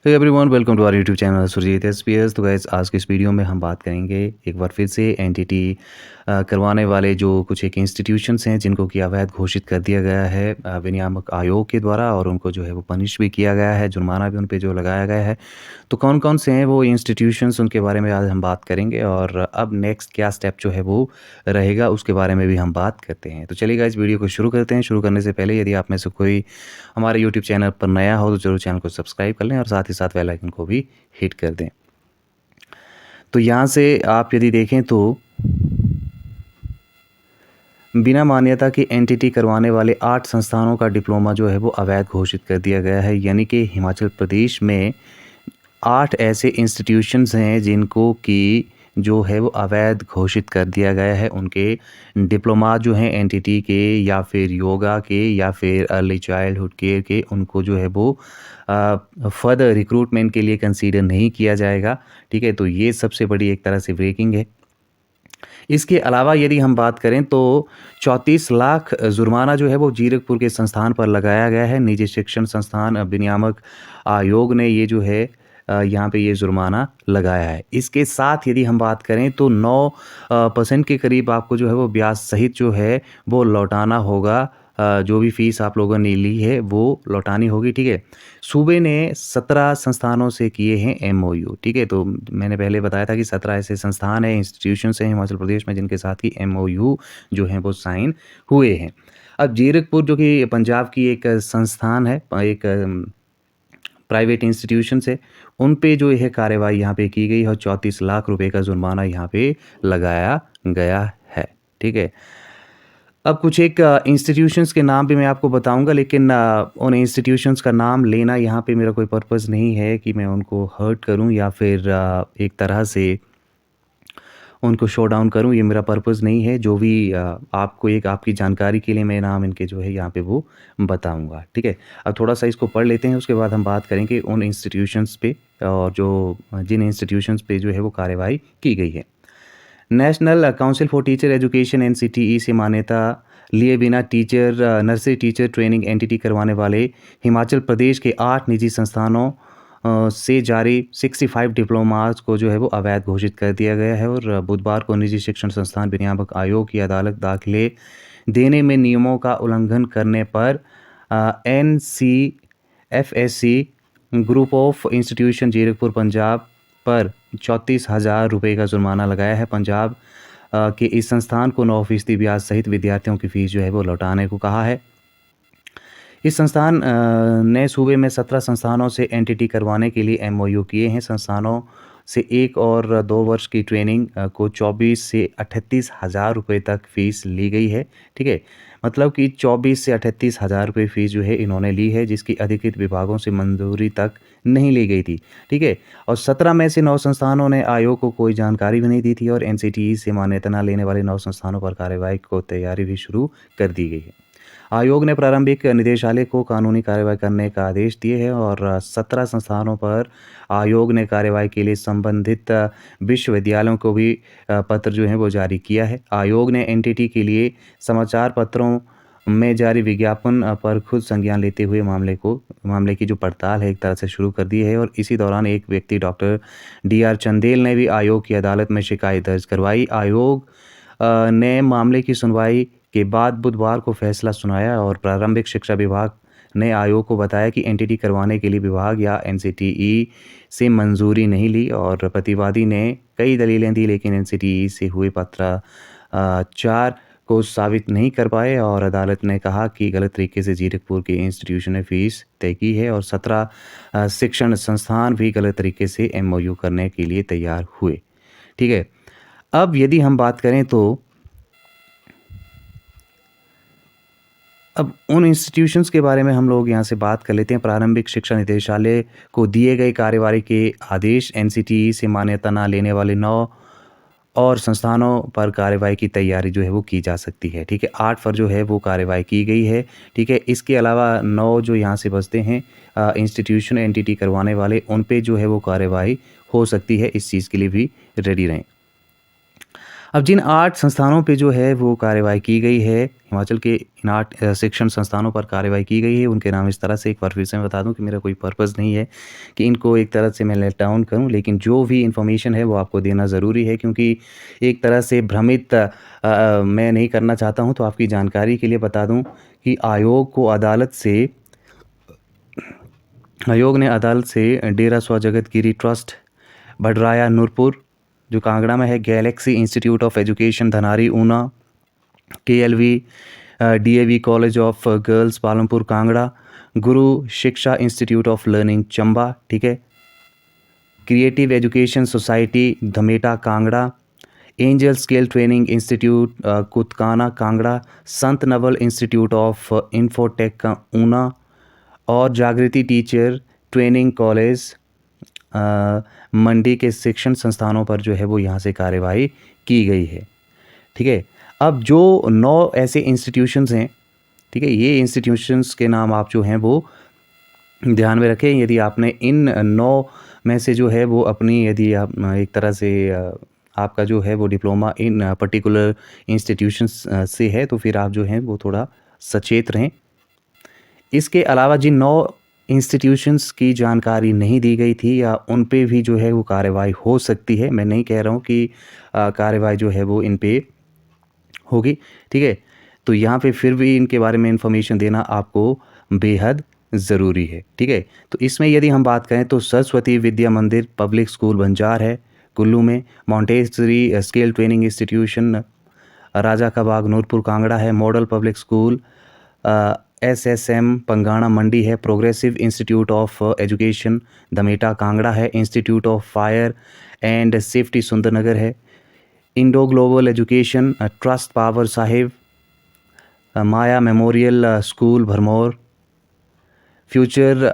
Hey everyone, welcome to our YouTube channel Surjit SPS. तो guys, आज के इस वीडियो में हम बात करेंगे एक बार फिर से एनटीटी करवाने वाले जो कुछ एक इंस्टीट्यूशंस हैं जिनको कि अवैध घोषित कर दिया गया है विनियामक आयोग के द्वारा, और उनको जो है वो पनिश भी किया गया है, जुर्माना भी उन पे जो लगाया गया है। तो कौन कौन से हैं वो इंस्टीट्यूशंस, उनके बारे में आज हम बात करेंगे, और अब नेक्स्ट क्या स्टेप जो है वो रहेगा उसके बारे में भी हम बात करते हैं। तो चलिए गाइस, वीडियो को शुरू करते हैं। शुरू करने से पहले यदि आप में से कोई हमारे यूट्यूब चैनल पर नया हो तो ज़रूर चैनल को सब्सक्राइब कर लें और साथ ही साथ बेल आइकन को भी हिट कर दें। तो यहाँ से आप यदि देखें तो बिना मान्यता की एनटीटी करवाने वाले 8 संस्थानों का डिप्लोमा जो है वो अवैध घोषित कर दिया गया है। यानी कि हिमाचल प्रदेश में 8 ऐसे इंस्टीट्यूशंस हैं जिनको कि जो है वो अवैध घोषित कर दिया गया है। उनके डिप्लोमा जो हैं एनटीटी के या फिर योगा के या फिर अर्ली चाइल्डहुड केयर के, उनको जो है वो फर्दर रिक्रूटमेंट के लिए कंसीडर नहीं किया जाएगा। ठीक है, तो ये सबसे बड़ी एक तरह से ब्रेकिंग है। इसके अलावा यदि हम बात करें तो 34 लाख जुर्माना जो है वो जीरकपुर के संस्थान पर लगाया गया है। निजी शिक्षण संस्थान विनियामक आयोग ने ये जो है यहाँ पे ये जुर्माना लगाया है। इसके साथ यदि हम बात करें तो 9% के करीब आपको जो है वो ब्याज सहित जो है वो लौटाना होगा। जो भी फ़ीस आप लोगों ने ली है वो लौटानी होगी। ठीक है, सूबे ने 17 संस्थानों से किए हैं एमओयू। ठीक है, तो मैंने पहले बताया था कि 17 ऐसे संस्थान हैं, इंस्टीट्यूशंस हैं हिमाचल प्रदेश में जिनके साथ ही एमओयू जो हैं वो साइन हुए हैं। अब जीरकपुर जो कि पंजाब की एक संस्थान है, एक प्राइवेट इंस्टीट्यूशंस है, उन पे जो यह कार्रवाई यहाँ पे की गई और 34 लाख रुपए का जुर्माना यहाँ पे लगाया गया है। ठीक है, अब कुछ एक इंस्टीट्यूशंस के नाम भी मैं आपको बताऊंगा, लेकिन उन इंस्टीट्यूशंस का नाम लेना यहाँ पे मेरा कोई पर्पज़ नहीं है कि मैं उनको हर्ट करूँ या फिर एक तरह से उनको शो डाउन करूँ, ये मेरा पर्पज़ नहीं है। जो भी आपको एक आपकी जानकारी के लिए मैं नाम इनके जो है यहाँ पे वो बताऊँगा। ठीक है, अब थोड़ा सा इसको पढ़ लेते हैं, उसके बाद हम बात करेंगे उन इंस्टीट्यूशंस पे और जो जिन इंस्टीट्यूशंस पे जो है वो कार्रवाई की गई है। National council for teacher education NCTE से मान्यता लिए बिना नर्सरी टीचर ट्रेनिंग एनटीटी करवाने वाले हिमाचल प्रदेश के 8 निजी संस्थानों से जारी 65 डिप्लोमास को जो है वो अवैध घोषित कर दिया गया है। और बुधवार को निजी शिक्षण संस्थान विनियामक आयोग की अदालत दाखिले देने में नियमों का उल्लंघन करने पर NCFSC group of institution Zirakpur Punjab पर 34,000 रुपये का जुर्माना लगाया है। पंजाब के इस संस्थान को 9% ब्याज सहित विद्यार्थियों की फ़ीस जो है वो लौटाने को कहा है। इस संस्थान ने सूबे में 17 संस्थानों से एनटीटी करवाने के लिए एमओयू किए हैं। संस्थानों से 1 और 2 वर्ष की ट्रेनिंग को 24 से 38,000 रुपये तक फ़ीस ली गई है। ठीक है, मतलब कि 24 से 38,000 रुपये फ़ीस जो है इन्होंने ली है, जिसकी अधिकृत विभागों से मंजूरी तक नहीं ली गई थी। ठीक है, और 17 में से 9 संस्थानों ने आयोग को कोई जानकारी भी नहीं दी थी, और एनसीटीई से मान्यता न लेने वाले 9 संस्थानों पर कार्रवाई को तैयारी भी शुरू कर दी गई है। आयोग ने प्रारंभिक निदेशालय को कानूनी कार्रवाई करने का आदेश दिए हैं, और 17 संस्थानों पर आयोग ने कार्रवाई के लिए संबंधित विश्वविद्यालयों को भी पत्र जो है वो जारी किया है। आयोग ने एनटीटी के लिए समाचार पत्रों में जारी विज्ञापन पर खुद संज्ञान लेते हुए मामले की जो पड़ताल है एक तरह से शुरू कर दी है। और इसी दौरान एक व्यक्ति डॉक्टर DR चंदेल ने भी आयोग की अदालत में शिकायत दर्ज करवाई। आयोग ने मामले की सुनवाई के बाद बुधवार को फैसला सुनाया, और प्रारंभिक शिक्षा विभाग ने आयोग को बताया कि एनटीटी करवाने के लिए विभाग या एनसीटीई से मंजूरी नहीं ली। और प्रतिवादी ने कई दलीलें दी, लेकिन एनसीटीई से हुए पत्राचार को साबित नहीं कर पाए, और अदालत ने कहा कि गलत तरीके से जीरकपुर के इंस्टीट्यूशन ने फ़ीस तय की है, और 17 शिक्षण संस्थान भी गलत तरीके से एमओयू करने के लिए तैयार हुए। ठीक है, अब यदि हम बात करें तो अब उन इंस्टीट्यूशंस के बारे में हम लोग यहाँ से बात कर लेते हैं। प्रारंभिक शिक्षा निदेशालय को दिए गए कार्यवाही के आदेश, एनसीटीई से मान्यता न लेने वाले 9 और संस्थानों पर कार्रवाई की तैयारी जो है वो की जा सकती है। ठीक है, 8 पर जो है वो कार्रवाई की गई है। ठीक है, इसके अलावा 9 जो यहाँ से बचते हैं इंस्टीट्यूशन एनटीटी करवाने वाले, उन पे जो है वो कार्रवाई हो सकती है। इस चीज़ के लिए भी रेडी रहें। अब जिन 8 संस्थानों पे जो है वो कार्रवाई की गई है, हिमाचल के इन 8 शिक्षण संस्थानों पर कार्रवाई की गई है, उनके नाम इस तरह से एक बार फिर से मैं बता दूँ कि मेरा कोई पर्पज़ नहीं है कि इनको एक तरह से मैं लेट डाउन करूँ, लेकिन जो भी इन्फॉर्मेशन है वो आपको देना ज़रूरी है, क्योंकि एक तरह से भ्रमित मैं नहीं करना चाहता हूँ। तो आपकी जानकारी के लिए बता दूँ कि आयोग ने अदालत से डेरा स्व जगतगिरी ट्रस्ट, भडराया नूरपुर जो कांगड़ा में है, Galaxy institute of education Dhanari Una, KLV DAV college of girls Palampur Kangra, Guru Shiksha institute of learning Chamba, ठीक है, creative education society Dhameta Kangra, angel scale training institute Kutkana Kangra, Sant Naval institute of infotech Una और जागृति टीचर ट्रेनिंग कॉलेज मंडी के शिक्षण संस्थानों पर जो है वो यहाँ से कार्रवाई की गई है। ठीक है, अब जो 9 ऐसे इंस्टीट्यूशंस हैं, ठीक है, ये इंस्टीट्यूशंस के नाम आप जो हैं वो ध्यान में रखें। यदि आपने इन 9 में से जो है वो अपनी, यदि आप एक तरह से आपका जो है वो डिप्लोमा इन पर्टिकुलर इंस्टीट्यूशंस से है, तो फिर आप जो हैं वो थोड़ा सचेत रहें। इसके अलावा जिन 9 इंस्टीट्यूशंस की जानकारी नहीं दी गई थी या उन पे भी जो है वो कार्रवाई हो सकती है, मैं नहीं कह रहा हूँ कि कार्रवाई जो है वो इन पे होगी, ठीक है, तो यहाँ पे फिर भी इनके बारे में इंफॉर्मेशन देना आपको बेहद ज़रूरी है। ठीक है, तो इसमें यदि हम बात करें तो सरस्वती विद्या मंदिर पब्लिक स्कूल बंजार है कुल्लू में, Montessori scale training institution Raja Ka Bagh Nurpur Kangra है, model public school SSM Pangana Mandi है, progressive institute of education Dhameta Kangra है, institute of fire and safety Sundernagar है, इंडो ग्लोबल एजुकेशन ट्रस्ट पावर साहिब, Maya memorial school Bharmour, future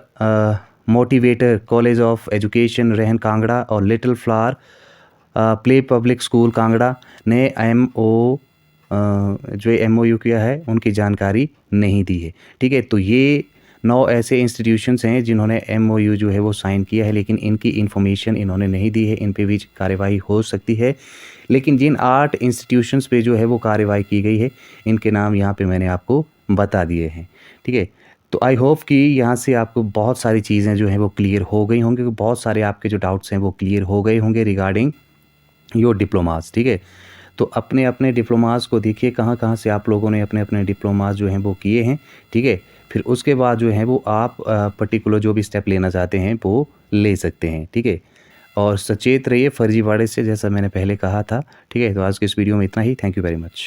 motivator college of education Rahan Kangra और little flower play public school Kangra ने जो MOU किया है उनकी जानकारी नहीं दी है। ठीक है, तो ये 9 ऐसे इंस्टीट्यूशंस हैं जिन्होंने MOU जो है वो साइन किया है, लेकिन इनकी इन्फॉर्मेशन इन्होंने नहीं दी है, इन पे भी कार्रवाई हो सकती है। लेकिन जिन 8 इंस्टीट्यूशंस पे जो है वो कार्रवाई की गई है, इनके नाम यहाँ पे मैंने आपको बता दिए हैं। ठीक है, तो आई होप कि यहाँ से आपको बहुत सारी चीज़ें जो हैं वो क्लियर हो गई होंगी, बहुत सारे आपके जो डाउट्स हैं वो क्लियर हो गए होंगे रिगार्डिंग योर डिप्लोमास। ठीक है, तो अपने अपने डिप्लोमास को देखिए कहाँ कहाँ से आप लोगों ने अपने अपने डिप्लोमास जो हैं वो किए हैं। ठीक है, फिर उसके बाद जो है वो आप पर्टिकुलर जो भी स्टेप लेना चाहते हैं वो ले सकते हैं। ठीक है, और सचेत रहिए फर्जीवाड़े से, जैसा मैंने पहले कहा था। ठीक है, तो आज के इस वीडियो में इतना ही। Thank you very much.